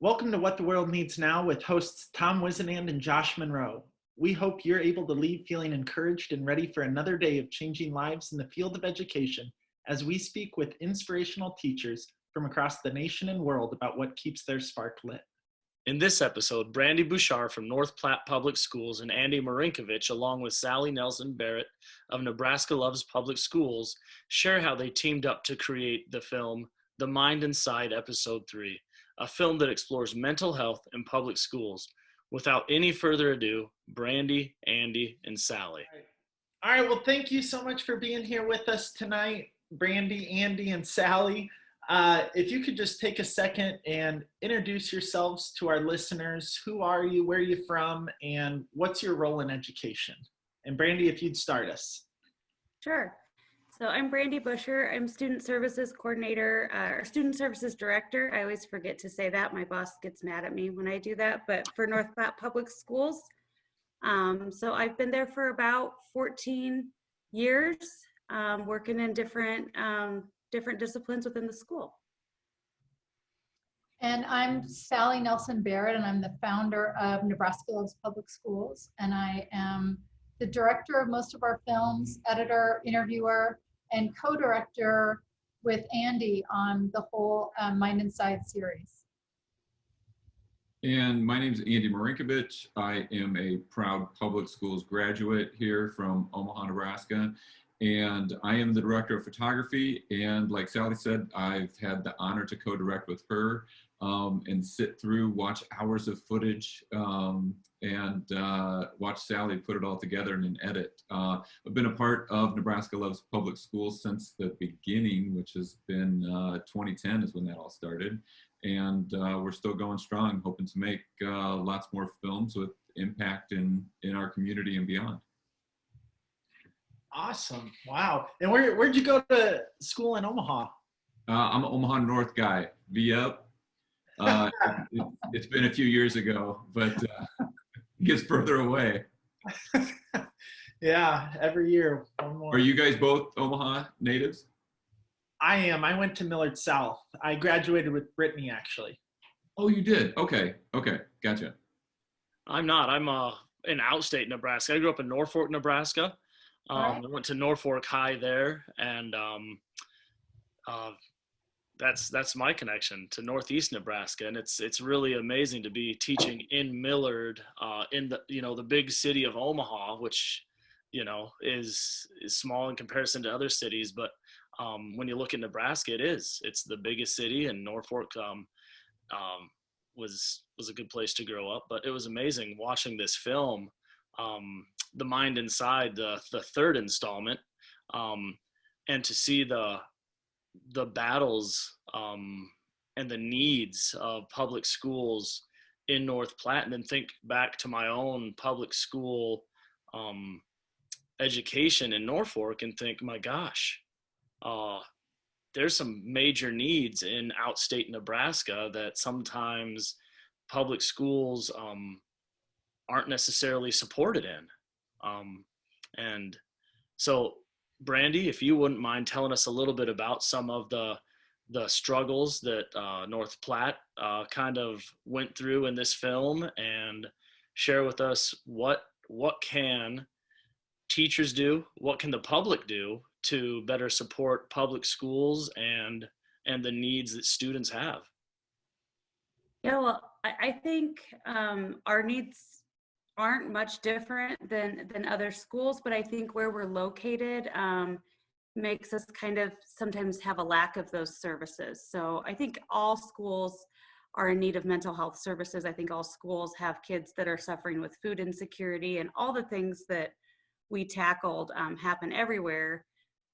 Welcome to What the World Needs Now with hosts Tom Whisinnand and Josh Monroe. We hope you're able to leave feeling encouraged and ready for another day of changing lives in the field of education as we speak with inspirational teachers from across the nation and world about what keeps their spark lit. In this episode, Brandy Buscher from North Platte Public Schools and Andy Marinkovich, along with Sally Nellson Barrett of Nebraska Loves Public Schools, share how they teamed up to create the film The Mind Inside Episode 3, a film that explores mental health in public schools. Without any further ado, Brandy, Andy, and Sally. All right, well, thank you so much for being here with us tonight, Brandy, Andy, and Sally. If you could just take a second and introduce yourselves to our listeners. Who are you, where are you from, and what's your role in education? And Brandy, if you'd start us. Sure. So I'm Brandy Buscher. I'm Student Services Coordinator, or Student Services Director. I always forget to say that. My boss gets mad at me when I do that, but for North Platte Public Schools. So I've been there for about 14 years, working in different disciplines within the school. And I'm Sally Nellson Barrett, and I'm the founder of Nebraska Loves Public Schools. And I am the director of most of our films, editor, interviewer, and co-director with Andy on the whole Mind Inside series. And my name is Andy Marinkovich. I am a proud public schools graduate here from Omaha, Nebraska. And I am the director of photography. And like Sally said, I've had the honor to co-direct with her and sit through, watch hours of footage, and watch Sally put it all together in an edit. I've been a part of Nebraska Loves Public Schools since the beginning, which has been 2010 is when that all started. And we're still going strong, hoping to make lots more films with impact in our community and beyond. Awesome. Wow. And where'd you go to school in Omaha? I'm an Omaha North guy, VUp. It's been a few years ago, but it gets further away. Yeah, every year, one more. Are you guys both Omaha natives? I am. I went to Millard South. I graduated with Brittany, actually. Oh, you did? Okay, gotcha. I'm not. I'm in outstate Nebraska. I grew up in Norfolk, Nebraska. I went to Norfolk High there, and that's my connection to Northeast Nebraska. And it's really amazing to be teaching in Millard, in the big city of Omaha, which is small in comparison to other cities. But when you look at Nebraska, it's the biggest city, and Norfolk was a good place to grow up. But it was amazing watching this film. The Mind Inside, the third installment, and to see the battles and the needs of public schools in North Platte, and then think back to my own public school education in Norfolk and think, my gosh, there's some major needs in outstate Nebraska that sometimes public schools aren't necessarily supported in. And so, Brandy, if you wouldn't mind telling us a little bit about some of the struggles that North Platte kind of went through in this film, and share with us what can teachers do, what can the public do to better support public schools and the needs that students have. Yeah, well, I think our needs aren't much different than other schools, but I think where we're located makes us kind of sometimes have a lack of those services. So I think all schools are in need of mental health services. I think all schools have kids that are suffering with food insecurity, and all the things that we tackled happen everywhere.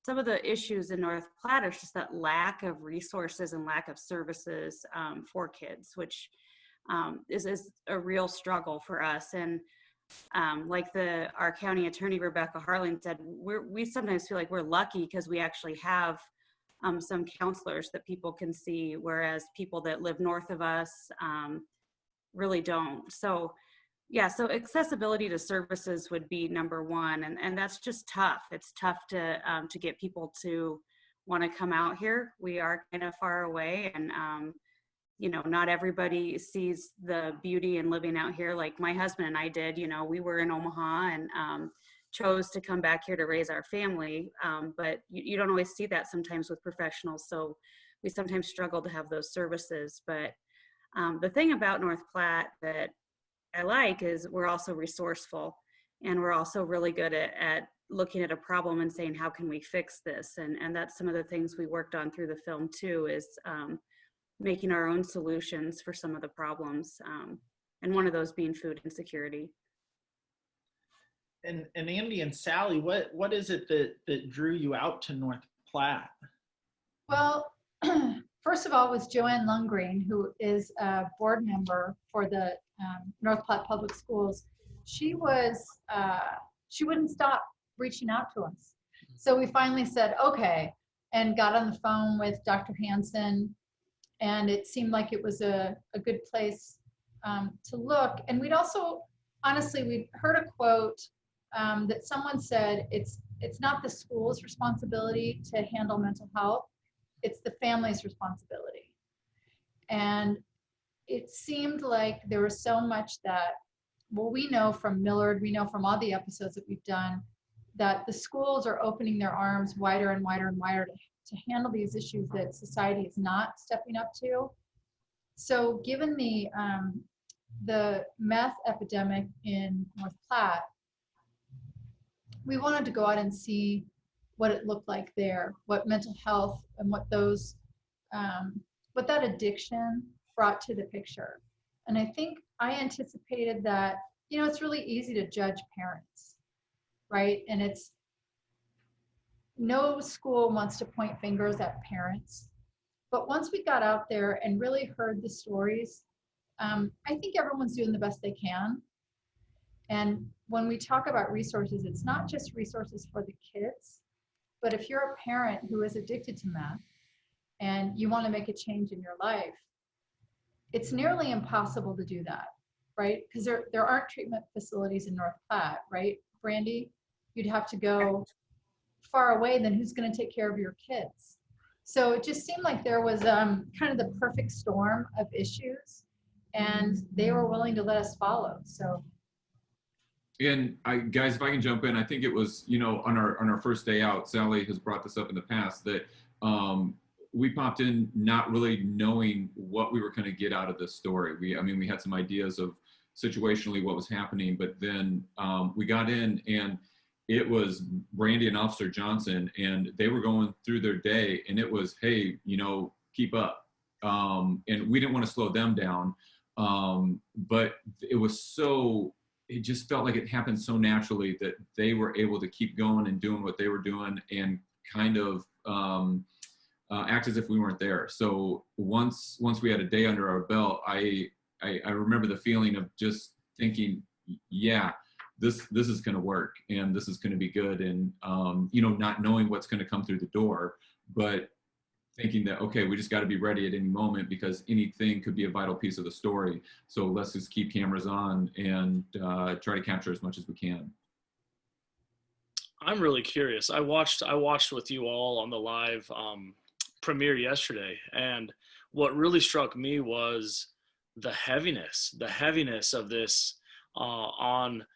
Some of the issues in North Platte is just that lack of resources and lack of services for kids, which is a real struggle for us. And like our county attorney, Rebecca Harlan, said, we sometimes feel like we're lucky because we actually have some counselors that people can see, whereas people that live north of us really don't. So yeah, so accessibility to services would be number one, and that's just tough. It's tough to get people to want to come out here. We are kind of far away, and you know, not everybody sees the beauty in living out here like my husband and I did. You know, we were in Omaha and chose to come back here to raise our family, but you don't always see that sometimes with professionals, so we sometimes struggle to have those services. But the thing about North Platte that I like is we're also resourceful, and we're also really good at looking at a problem and saying, how can we fix this? And that's some of the things we worked on through the film too, is making our own solutions for some of the problems. And one of those being food insecurity. And Andy and Sally, what is it that drew you out to North Platte? Well, first of all was Joanne Lundgren, who is a board member for the North Platte Public Schools. She wouldn't stop reaching out to us. So we finally said, okay, and got on the phone with Dr. Hansen, and it seemed like it was a good place to look. And we'd also, honestly, we'd heard a quote that someone said, it's not the school's responsibility to handle mental health, it's the family's responsibility. And it seemed like there was so much that, well, we know from Millard, we know from all the episodes that we've done, that the schools are opening their arms wider and wider and wider to handle these issues that society is not stepping up to. So given the meth epidemic in North Platte, we wanted to go out and see what it looked like there, what mental health and what those, what that addiction brought to the picture. And I think I anticipated that, you know, it's really easy to judge parents, right? And it's, no school wants to point fingers at parents. But once we got out there and really heard the stories, I think everyone's doing the best they can. And when we talk about resources, it's not just resources for the kids, but if you're a parent who is addicted to meth and you want to make a change in your life, it's nearly impossible to do that, right? Because there aren't treatment facilities in North Platte, right, Brandy? You'd have to go far away, then who's going to take care of your kids? So it just seemed like there was kind of the perfect storm of issues, and they were willing to let us follow. So. And guys, if I can jump in, I think it was, you know, on our first day out, Sally has brought this up in the past, that we popped in not really knowing what we were going to get out of this story. We had some ideas of situationally what was happening, but then we got in and it was Brandy and Officer Johnson, and they were going through their day, and it was, hey, you know, keep up. And we didn't want to slow them down, but it was so, it just felt like it happened so naturally that they were able to keep going and doing what they were doing and kind of act as if we weren't there. So once we had a day under our belt, I remember the feeling of just thinking, yeah, this is going to work and this is going to be good. And, you know, not knowing what's going to come through the door, but thinking that, okay, we just got to be ready at any moment because anything could be a vital piece of the story. So let's just keep cameras on and try to capture as much as we can. I'm really curious. I watched with you all on the live premiere yesterday, and what really struck me was the heaviness of this on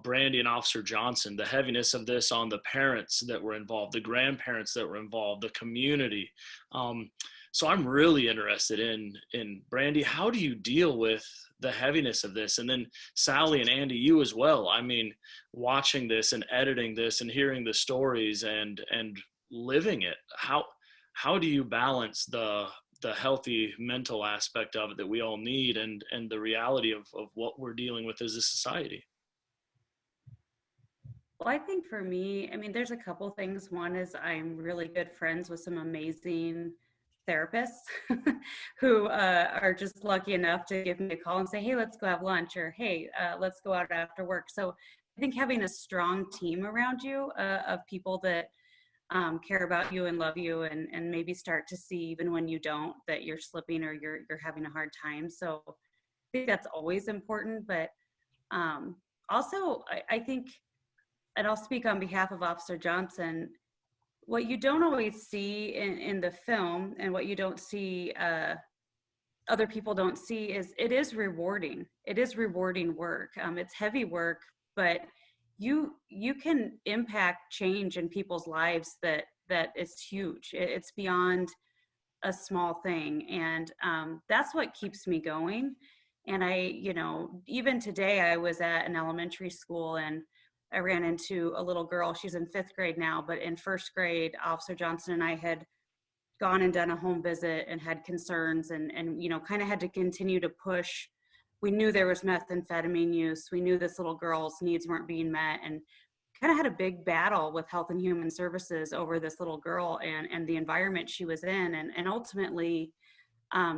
Brandy and Officer Johnson, the heaviness of this on the parents that were involved, the grandparents that were involved, the community. So I'm really interested in Brandy, how do you deal with the heaviness of this? And then Sally and Andy, you as well. I mean, watching this and editing this and hearing the stories and living it, how do you balance the healthy mental aspect of it that we all need and the reality of what we're dealing with as a society? Well, I think for me, I mean, there's a couple things. One is I'm really good friends with some amazing therapists who are just lucky enough to give me a call and say, hey, let's go have lunch, or hey, let's go out after work. So I think having a strong team around you of people that care about you and love you and maybe start to see even when you don't that you're slipping or you're having a hard time. So I think that's always important. But also I think, and I'll speak on behalf of Officer Johnson, what you don't always see in the film and what you don't see other people don't see is it is rewarding. It is rewarding work. It's heavy work, but you can impact change in people's lives that is huge. It's beyond a small thing, and that's what keeps me going. And even today I was at an elementary school and I ran into a little girl. She's in 5th grade now, but in 1st grade, Officer Johnson and I had gone and done a home visit and had concerns and kind of had to continue to push. We knew there was methamphetamine use. We knew this little girl's needs weren't being met, and kind of had a big battle with Health and Human Services over this little girl and the environment she was in. And ultimately,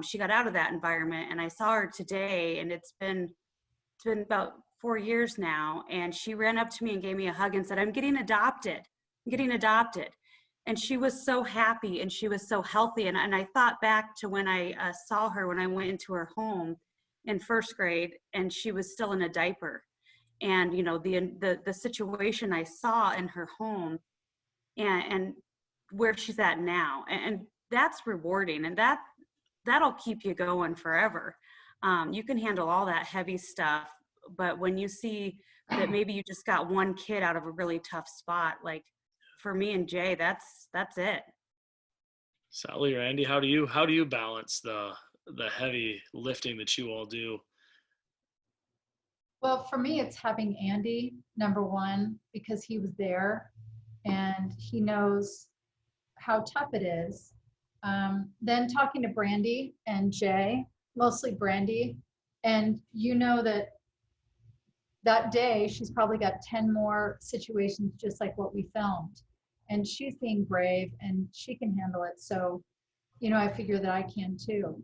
she got out of that environment, and I saw her today, and it's been about 4 years now, and she ran up to me and gave me a hug and said, I'm getting adopted. I'm getting adopted. And she was so happy and she was so healthy. And I thought back to when I saw her when I went into her home in 1st grade, and she was still in a diaper. And the situation I saw in her home and where she's at now, and that's rewarding, and that'll keep you going forever. You can handle all that heavy stuff, but when you see that maybe you just got one kid out of a really tough spot, like for me and Jay, that's it. Sally or Andy, how do you balance the heavy lifting that you all do? Well, for me, it's having Andy, number one, because he was there and he knows how tough it is. Then talking to Brandy and Jay, mostly Brandy, and that day she's probably got 10 more situations just like what we filmed. And she's being brave and she can handle it. So, I figure that I can too.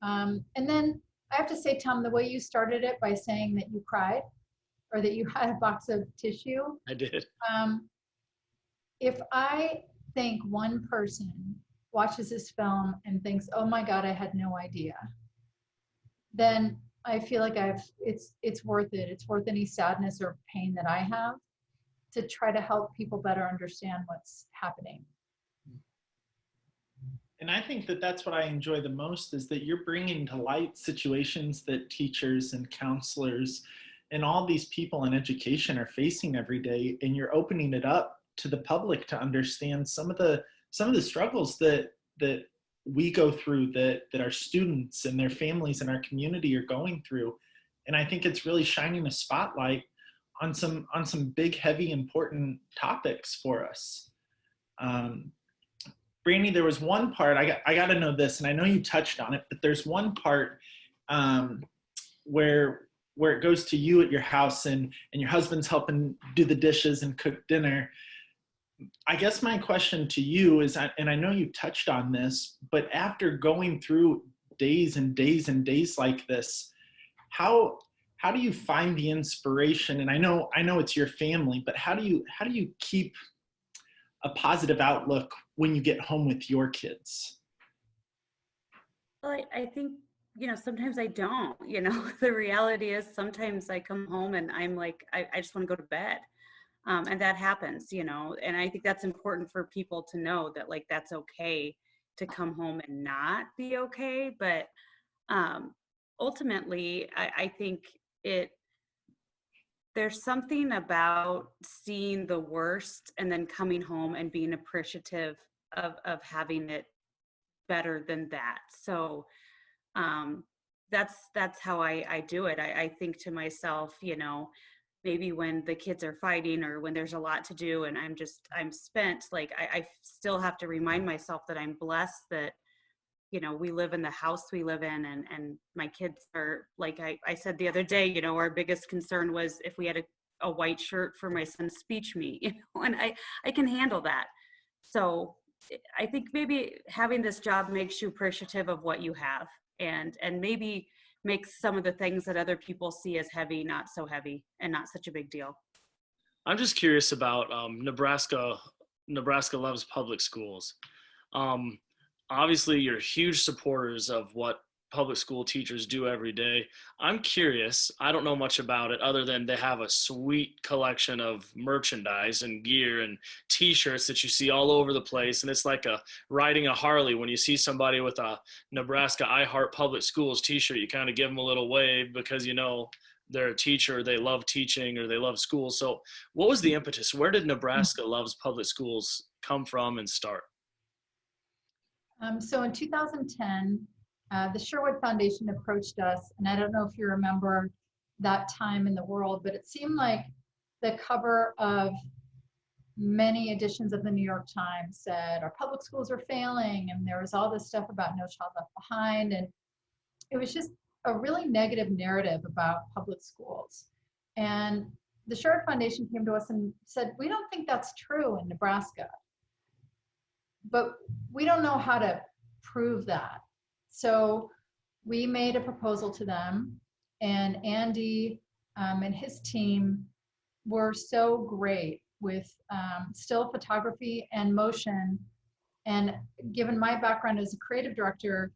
And then I have to say, Tom, the way you started it by saying that you cried or that you had a box of tissue. I did. If I think one person watches this film and thinks, oh my God, I had no idea, then I feel like it's worth it. It's worth any sadness or pain that I have to try to help people better understand what's happening. And I think that that's what I enjoy the most, is that you're bringing to light situations that teachers and counselors and all these people in education are facing every day, and you're opening it up to the public to understand some of the struggles that we go through, that our students and their families and our community are going through. And I think it's really shining a spotlight on some big, heavy, important topics for us. Brandy, there was one part, I got to know this, and I know you touched on it, but there's one part where it goes to you at your house and your husband's helping do the dishes and cook dinner. I guess my question to you is, and I know you touched on this, but after going through days and days and days like this, how do you find the inspiration? And I know it's your family, but how do you keep a positive outlook when you get home with your kids? Well, I think, sometimes I don't, the reality is sometimes I come home and I'm like, I just want to go to bed. And that happens, and I think that's important for people to know that, like, that's okay to come home and not be okay. But ultimately, I think there's something about seeing the worst and then coming home and being appreciative of having it better than that. So that's how I do it. I think to myself, maybe when the kids are fighting or when there's a lot to do and I'm spent, like I still have to remind myself that I'm blessed that, we live in the house we live in, and my kids are, like I said the other day, our biggest concern was if we had a white shirt for my son's speech meet, and I can handle that. So I think maybe having this job makes you appreciative of what you have, and maybe makes some of the things that other people see as heavy not so heavy and not such a big deal. I'm just curious about Nebraska loves public schools. Obviously, you're huge supporters of what public school teachers do every day. I'm curious, I don't know much about it other than they have a sweet collection of merchandise and gear and t-shirts that you see all over the place. And it's like riding a Harley. When you see somebody with a Nebraska I Heart Public Schools t-shirt, you kind of give them a little wave because you know they're a teacher, they love teaching, or they love school. So what was the impetus? Where did Nebraska Loves Public Schools come from and start? So in 2010, the Sherwood Foundation approached us, and I don't know if you remember that time in the world, but it seemed like the cover of many editions of the New York Times said our public schools are failing, and there was all this stuff about No Child Left Behind, and it was just a really negative narrative about public schools. And the Sherwood Foundation came to us and said, we don't think that's true in Nebraska, but we don't know how to prove that. So we made a proposal to them, and Andy and his team were so great with still photography and motion. And given my background as a creative director,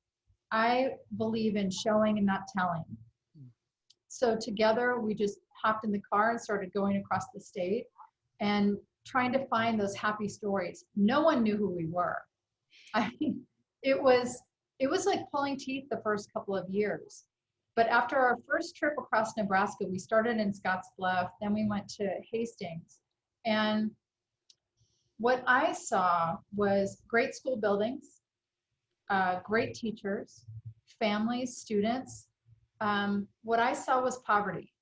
I believe in showing and not telling. So together we just hopped in the car and started going across the state and trying to find those happy stories. No one knew who we were. I mean, it was like pulling teeth the first couple of years. But after our first trip across Nebraska, we started in Scottsbluff, then we went to Hastings. And what I saw was great school buildings, great teachers, families, students. What I saw was poverty.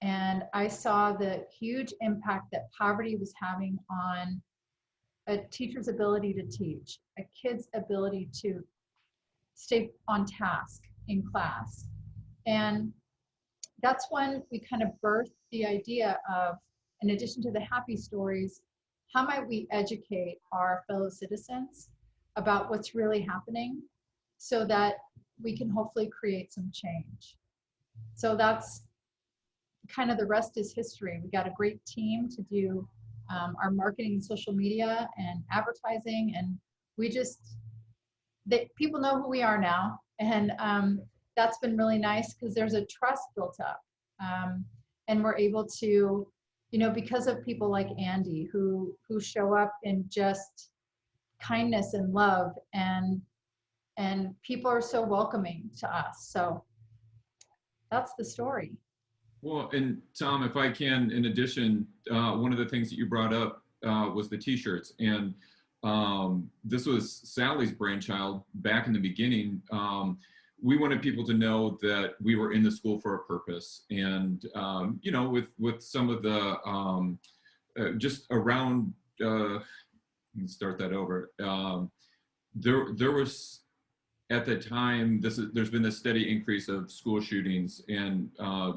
And I saw the huge impact that poverty was having on a teacher's ability to teach, a kid's ability to stay on task in class. And that's when we kind of birthed the idea of, in addition to the happy stories, how might we educate our fellow citizens about what's really happening so that we can hopefully create some change. So that's kind of, the rest is history. We got a great team to do our marketing and social media and advertising, and people know who we are now, and that's been really nice because there's a trust built up, and we're able to, because of people like Andy who show up in just kindness and love, and people are so welcoming to us. So that's the story. Well, and Tom, if I can, in addition, one of the things that you brought up was the t-shirts. And this was Sally's brainchild back in the beginning. We wanted people to know that we were in the school for a purpose. And, with some of the, just around, start that over. There was, at the time, there's been this steady increase of school shootings and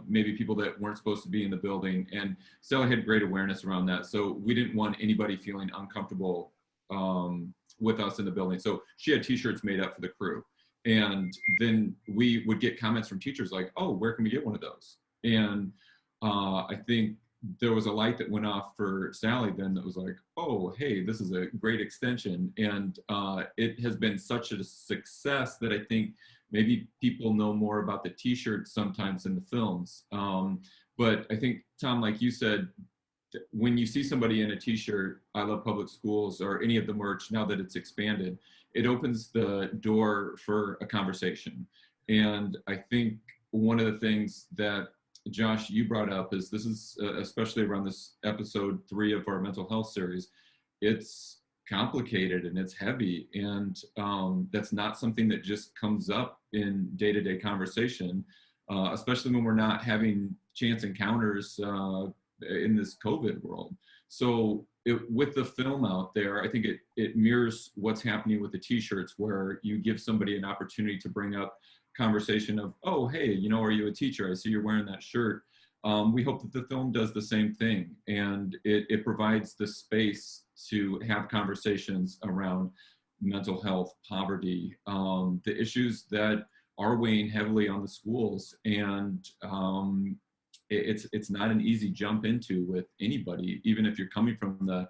maybe people that weren't supposed to be in the building. And Sally had great awareness around that. So we didn't want anybody feeling uncomfortable with us in the building. So she had t-shirts made up for the crew. And then we would get comments from teachers like, oh, where can we get one of those? And I think there was a light that went off for Sally then that was like, oh, hey, this is a great extension. And it has been such a success that I think maybe people know more about the t-shirts sometimes than the films. But I think, Tom, like you said, when you see somebody in a t-shirt, I love public schools, or any of the merch, now that it's expanded, it opens the door for a conversation. And I think one of the things that Josh, you brought up is this is especially around this episode 3 of our mental health series. It's complicated and it's heavy, and that's not something that just comes up in day-to-day conversation, especially when we're not having chance encounters in this COVID world. So with the film out there, I think it mirrors what's happening with the t-shirts, where you give somebody an opportunity to bring up conversation of, oh, hey, are you a teacher? I see you're wearing that shirt. We hope that the film does the same thing, and it provides the space to have conversations around mental health, poverty, the issues that are weighing heavily on the schools. And it's not an easy jump into with anybody, even if you're coming from the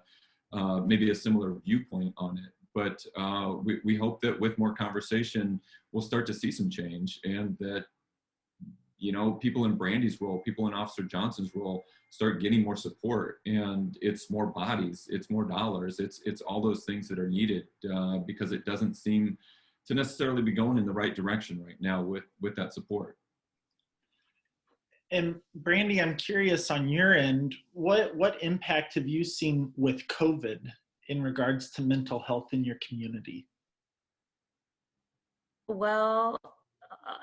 maybe a similar viewpoint on it. But we hope that with more conversation, we'll start to see some change, and that, you know, people in Brandy's role, people in Officer Johnson's role start getting more support, and it's more bodies, it's more dollars, it's all those things that are needed, because it doesn't seem to necessarily be going in the right direction right now with that support. And Brandy, I'm curious on your end, what impact have you seen with COVID in regards to mental health in your community? Well,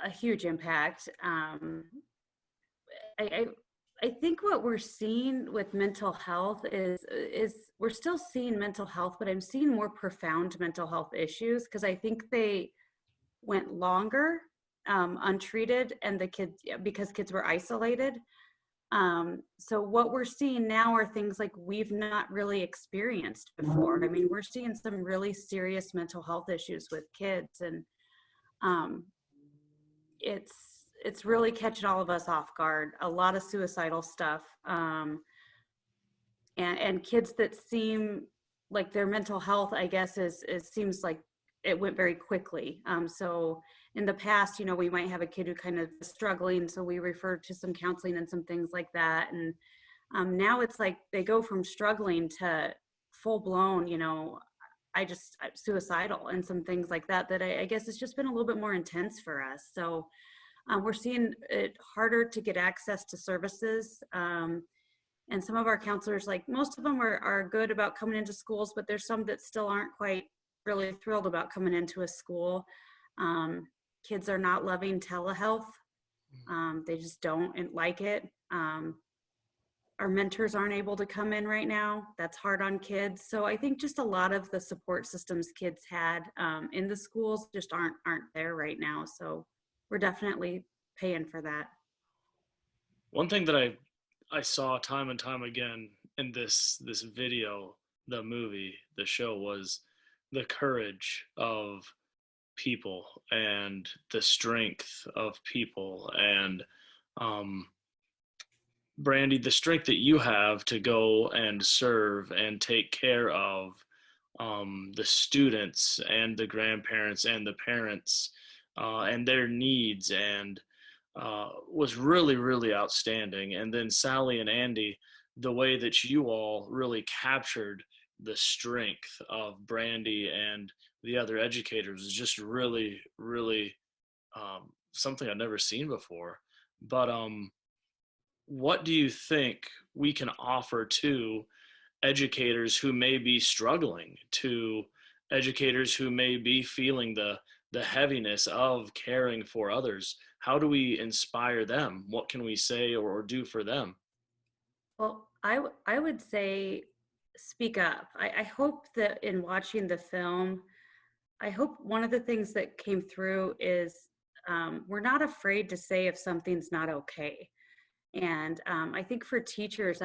a huge impact. I think what we're seeing with mental health is we're still seeing mental health, but I'm seeing more profound mental health issues, because I think they went longer untreated, and because kids were isolated. So what we're seeing now are things like we've not really experienced before. I mean, we're seeing some really serious mental health issues with kids, and it's really catching all of us off guard. A lot of suicidal stuff, and kids that seem like their mental health, I guess, seems like it went very quickly. So in the past, you know, we might have a kid who kind of is struggling, so we refer to some counseling and some things like that. And now it's like they go from struggling to full blown, you know, I'm suicidal and some things like that, that I guess it's just been a little bit more intense for us. So we're seeing it harder to get access to services. And some of our counselors, like most of them are good about coming into schools, but there's some that still aren't quite really thrilled about coming into a school. Kids are not loving telehealth. They just don't like it. Our mentors aren't able to come in right now. That's hard on kids. So I think just a lot of the support systems kids had in the schools just aren't there right now. So we're definitely paying for that. One thing that I saw time and time again in this video, the movie, the show, was the courage of people and the strength of people. And Brandy, the strength that you have to go and serve and take care of the students and the grandparents and the parents and their needs, and was really, really outstanding. And then Sally and Andy, the way that you all really captured the strength of Brandy and the other educators is just really, really something I've never seen before. But what do you think we can offer to educators who may be struggling, to educators who may be feeling the heaviness of caring for others? How do we inspire them? What can we say or do for them? Well, I would say speak up. I hope that in watching the film, I hope one of the things that came through is we're not afraid to say if something's not okay. And I think for teachers,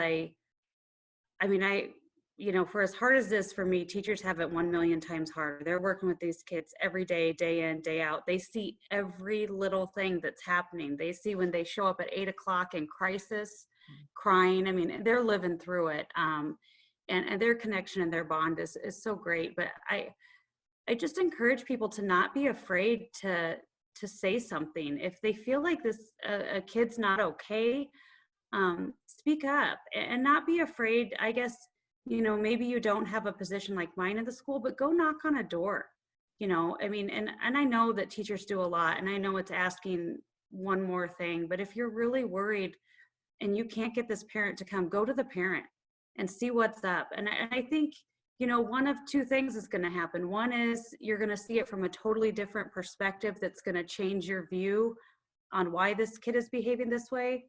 you know, for as hard as this for me, teachers have it 1,000,000 times harder. They're working with these kids every day, day in, day out. They see every little thing that's happening. They see when they show up at 8 o'clock in crisis, crying. I mean, they're living through it. And their connection and their bond is so great. But I just encourage people to not be afraid to say something. If they feel like a kid's not okay, speak up and not be afraid. I guess, you know, maybe you don't have a position like mine in the school, but go knock on a door, you know. I mean, and I know that teachers do a lot, and I know it's asking one more thing, but if you're really worried and you can't get this parent to come, go to the parent and see what's up. And I think, you know, one of two things is going to happen. One is you're going to see it from a totally different perspective that's going to change your view on why this kid is behaving this way.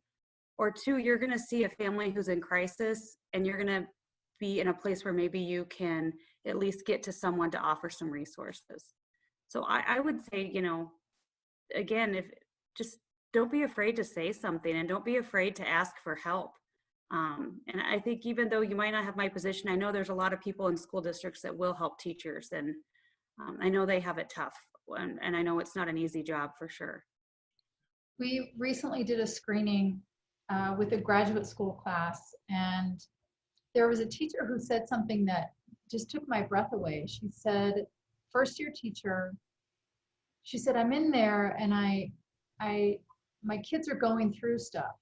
Or two, you're going to see a family who's in crisis, and you're going to be in a place where maybe you can at least get to someone to offer some resources. So I would say, you know, again, if just don't be afraid to say something, and don't be afraid to ask for help. And I think even though you might not have my position, I know there's a lot of people in school districts that will help teachers, and I know they have it tough, and I know it's not an easy job for sure. We recently did a screening with a graduate school class, and there was a teacher who said something that just took my breath away. She said, first year teacher, she said, I'm in there and my kids are going through stuff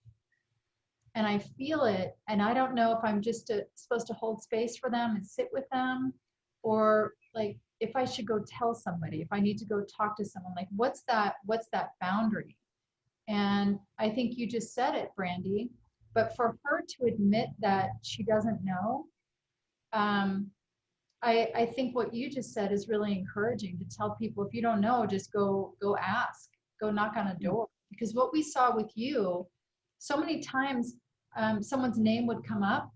and I feel it. And I don't know if I'm just supposed to hold space for them and sit with them, or like if I should go tell somebody, if I need to go talk to someone, like what's that boundary? And I think you just said it, Brandy, but for her to admit that she doesn't know, I think what you just said is really encouraging, to tell people, if you don't know, just go ask, go knock on a door. Because what we saw with you, so many times someone's name would come up,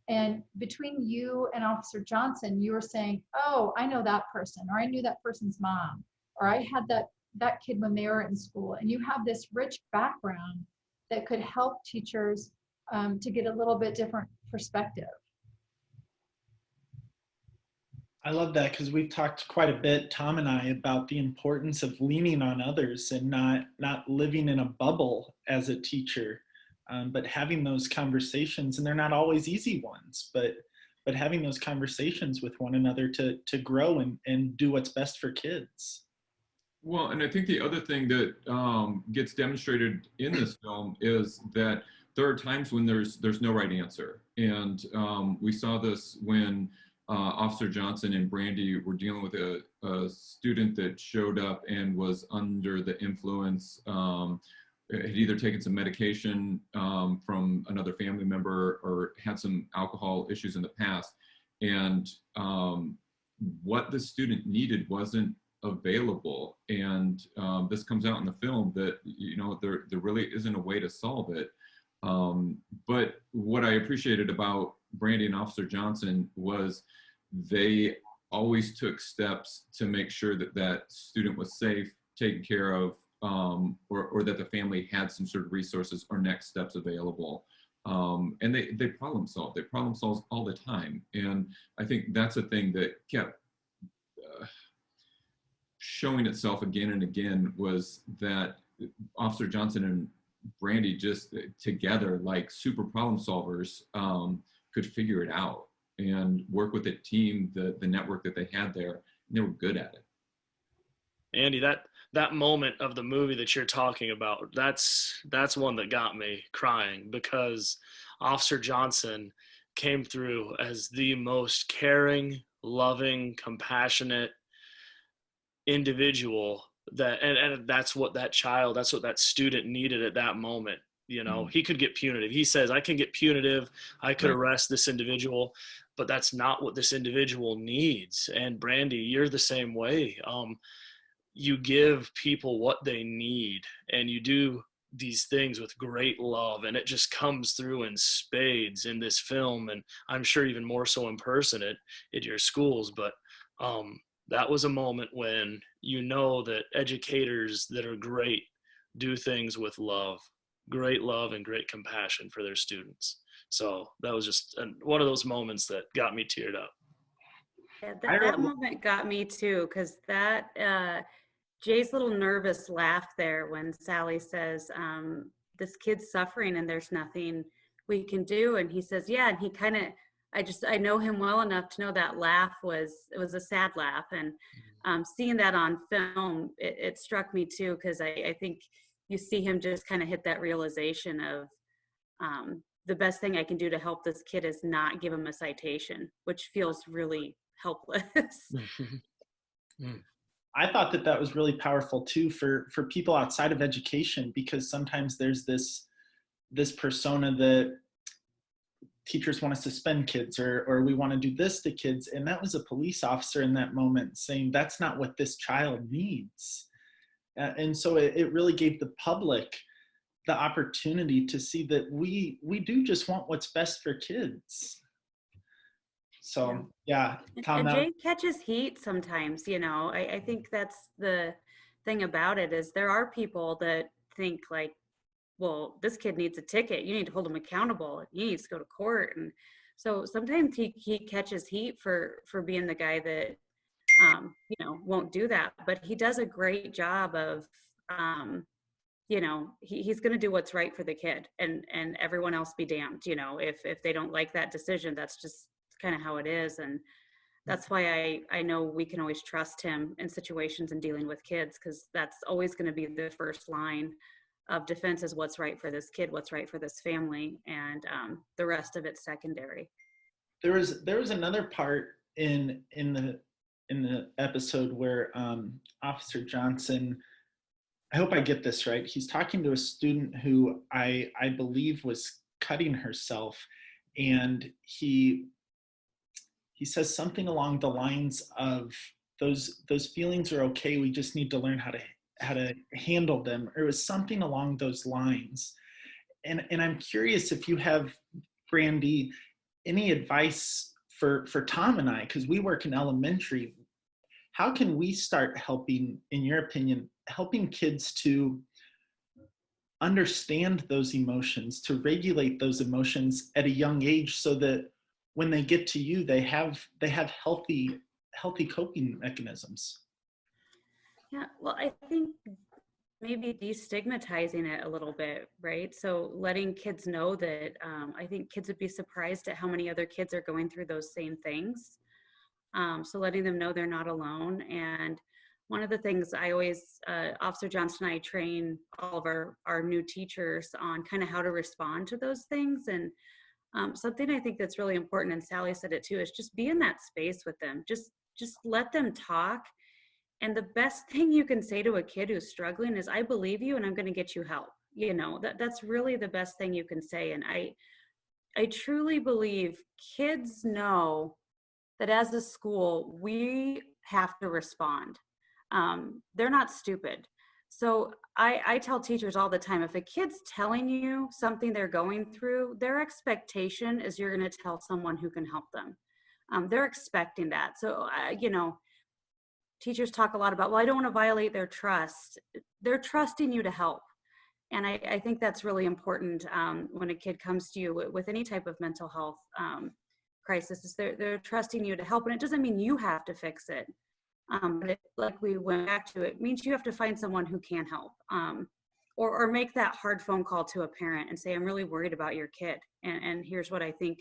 and between you and Officer Johnson, you were saying, oh, I know that person, or I knew that person's mom, or I had that kid when they were in school. And you have this rich background that could help teachers to get a little bit different perspective. I love that, because we've talked quite a bit, Tom and I, about the importance of leaning on others and not living in a bubble as a teacher, but having those conversations. And they're not always easy ones, but having those conversations with one another to grow and do what's best for kids. Well, and I think the other thing that gets demonstrated in this film is that there are times when there's no right answer. And we saw this when Officer Johnson and Brandy were dealing with a student that showed up and was under the influence, had either taken some medication from another family member or had some alcohol issues in the past. And what the student needed wasn't available. And this comes out in the film that, you know, there really isn't a way to solve it. But what I appreciated about Brandy and Officer Johnson was they always took steps to make sure that that student was safe, taken care of, or that the family had some sort of resources or next steps available. And they problem solve. They problem solve all the time. And I think that's a thing that kept showing itself again and again, was that Officer Johnson and Brandy just together, like super problem solvers, could figure it out and work with the team, the network that they had there, and they were good at it. Andy, that moment of the movie that you're talking about, that's one that got me crying, because Officer Johnson came through as the most caring, loving, compassionate individual and that's what that student needed at that moment. You know, he could get punitive. He says, I can get punitive, I could arrest this individual, but that's not what this individual needs. And Brandy, you're the same way. You give people what they need, and you do these things with great love, and it just comes through in spades in this film, and I'm sure even more so in person at your schools. But that was a moment when you know that educators that are great do things with great love and great compassion for their students. So that was just one of those moments that got me teared up. Yeah, that moment got me too, because that Jay's little nervous laugh there when Sally says, this kid's suffering and there's nothing we can do. And he says, yeah. And he kind of, I know him well enough to know that laugh was a sad laugh. And seeing that on film, it struck me too, because I think you see him just kind of hit that realization of the best thing I can do to help this kid is not give him a citation, which feels really helpless. I thought that was really powerful too for people outside of education, because sometimes there's this persona that teachers want to suspend kids, or we want to do this to kids. And that was a police officer in that moment saying, that's not what this child needs. And so it really gave the public the opportunity to see that we do just want what's best for kids. So yeah, Tom, and Jay catches heat sometimes, you know. I think that's the thing about it, is there are people that think like, well, this kid needs a ticket, you need to hold him accountable, he needs to go to court. And so sometimes he catches heat for being the guy that you know, won't do that, but he does a great job of you know, he's going to do what's right for the kid, and everyone else be damned, you know, if they don't like that decision. That's just kind of how it is. And that's why I know we can always trust him in situations and dealing with kids, because that's always going to be the first line of defense, is what's right for this kid, what's right for this family, and the rest of it's secondary. There was another part in the episode where Officer Johnson, I hope I get this right, he's talking to a student who I believe was cutting herself, and he says something along the lines of, those feelings are okay, we just need to learn how to handle them, or it was something along those lines. And I'm curious if you have, Brandy, any advice for Tom and I, because we work in elementary. How can we start helping, in your opinion, helping kids to understand those emotions, to regulate those emotions at a young age, so that when they get to you, they have healthy coping mechanisms? Yeah, well, I think maybe destigmatizing it a little bit, right? So letting kids know that I think kids would be surprised at how many other kids are going through those same things. So letting them know they're not alone. And one of the things I always, Officer Johnson and I train all of our new teachers on kind of how to respond to those things. And something I think that's really important, and Sally said it too, is just be in that space with them. Just let them talk. And the best thing you can say to a kid who's struggling is, I believe you and I'm going to get you help. You know, that's really the best thing you can say. And I truly believe kids know that as a school, we have to respond. They're not stupid. So I tell teachers all the time, if a kid's telling you something they're going through, their expectation is you're going to tell someone who can help them. They're expecting that. So, you know, teachers talk a lot about, well, I don't want to violate their trust. They're trusting you to help. And I think that's really important when a kid comes to you with any type of mental health crisis, is they're trusting you to help. And it doesn't mean you have to fix it. But like we went back to, it means you have to find someone who can help, or make that hard phone call to a parent and say, I'm really worried about your kid. And here's what I think,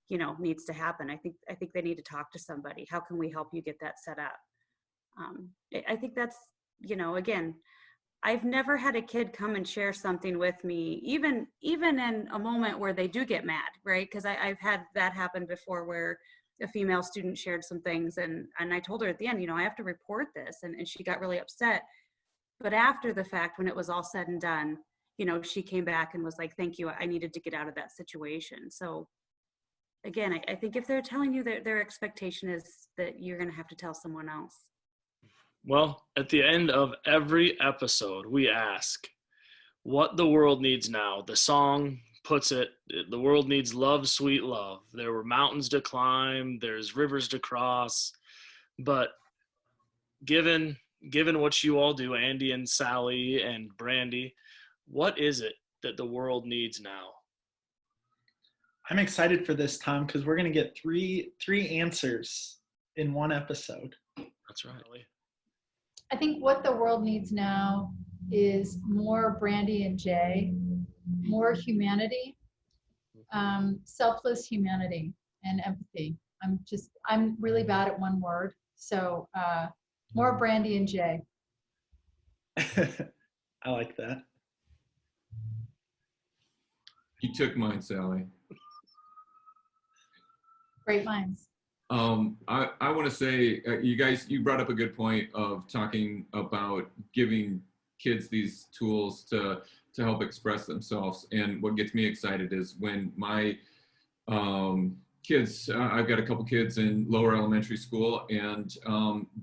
you know, needs to happen. I think they need to talk to somebody. How can we help you get that set up? I think that's, you know, again, I've never had a kid come and share something with me, even in a moment where they do get mad, right? Because I've had that happen before, where a female student shared some things, and I told her at the end, you know, I have to report this, and she got really upset. But after the fact, when it was all said and done, you know, she came back and was like, thank you, I needed to get out of that situation. So again, I think if they're telling you that their expectation is that you're going to have to tell someone else. Well, at the end of every episode, we ask what the world needs now. The song puts it, the world needs love, sweet love. There were mountains to climb, there's rivers to cross. But given what you all do, Andy and Sally and Brandy, what is it that the world needs now? I'm excited for this, Tom, because we're going to get three answers in one episode. That's right. I think what the world needs now is more Brandy and Jay, more humanity, selfless humanity and empathy. I'm really bad at one word. So more Brandy and Jay. I like that. You took mine, Sally. Great minds. I want to say, you brought up a good point of talking about giving kids these tools to help express themselves. And what gets me excited is when my kids, I've got a couple kids in lower elementary school, and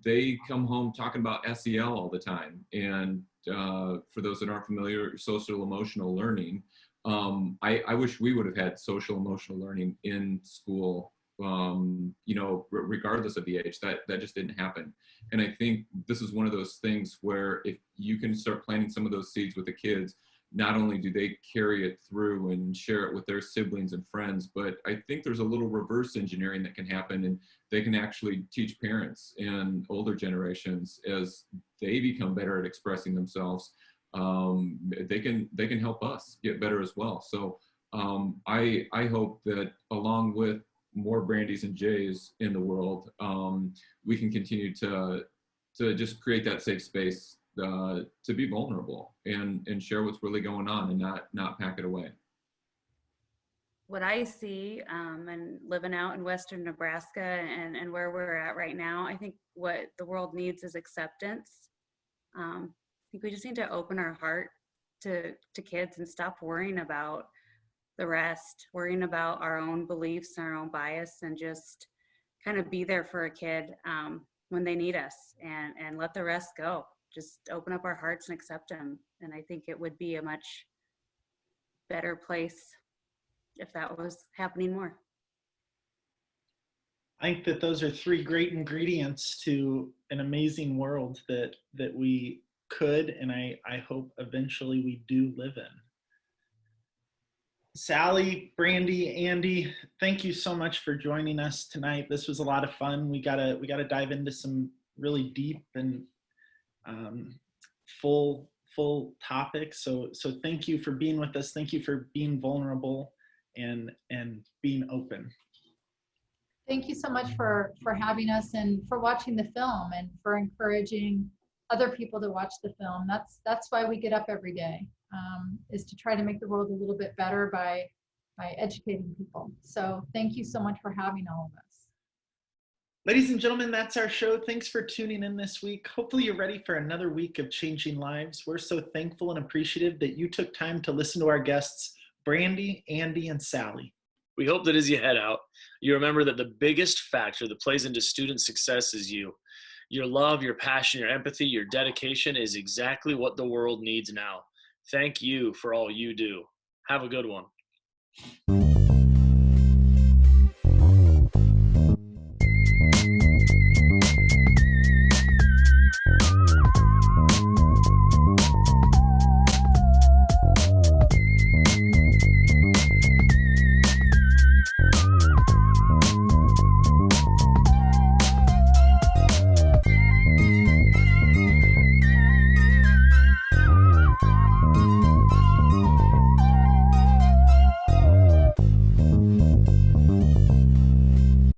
they come home talking about SEL all the time. And for those that aren't familiar, social emotional learning, I wish we would have had social emotional learning in school. You know, regardless of the age, that just didn't happen. And I think this is one of those things where if you can start planting some of those seeds with the kids, not only do they carry it through and share it with their siblings and friends, but I think there's a little reverse engineering that can happen, and they can actually teach parents and older generations as they become better at expressing themselves. They can help us get better as well. So I hope that along with more Brandys and Jays in the world, we can continue to just create that safe space to be vulnerable and share what's really going on and not pack it away. What I see, and living out in Western Nebraska and where we're at right now, I think what the world needs is acceptance. I think we just need to open our heart to kids and stop worrying about the rest, worrying about our own beliefs, our own bias, and just kind of be there for a kid when they need us, and let the rest go. Just open up our hearts and accept them. And I think it would be a much better place if that was happening more. I think that those are three great ingredients to an amazing world that we could, and I hope eventually we do live in. Sally, Brandy, Andy, thank you so much for joining us tonight. This was a lot of fun. We gotta dive into some really deep and full topics. So thank you for being with us. Thank you for being vulnerable and being open. Thank you so much for having us and for watching the film and for encouraging other people to watch the film. That's why we get up every day, is to try to make the world a little bit better by educating people. So thank you so much for having all of us. Ladies and gentlemen, that's our show. Thanks for tuning in this week. Hopefully you're ready for another week of changing lives. We're so thankful and appreciative that you took time to listen to our guests, Brandy, Andy, and Sally. We hope that as you head out, you remember that the biggest factor that plays into student success is you. Your love, your passion, your empathy, your dedication is exactly what the world needs now. Thank you for all you do. Have a good one.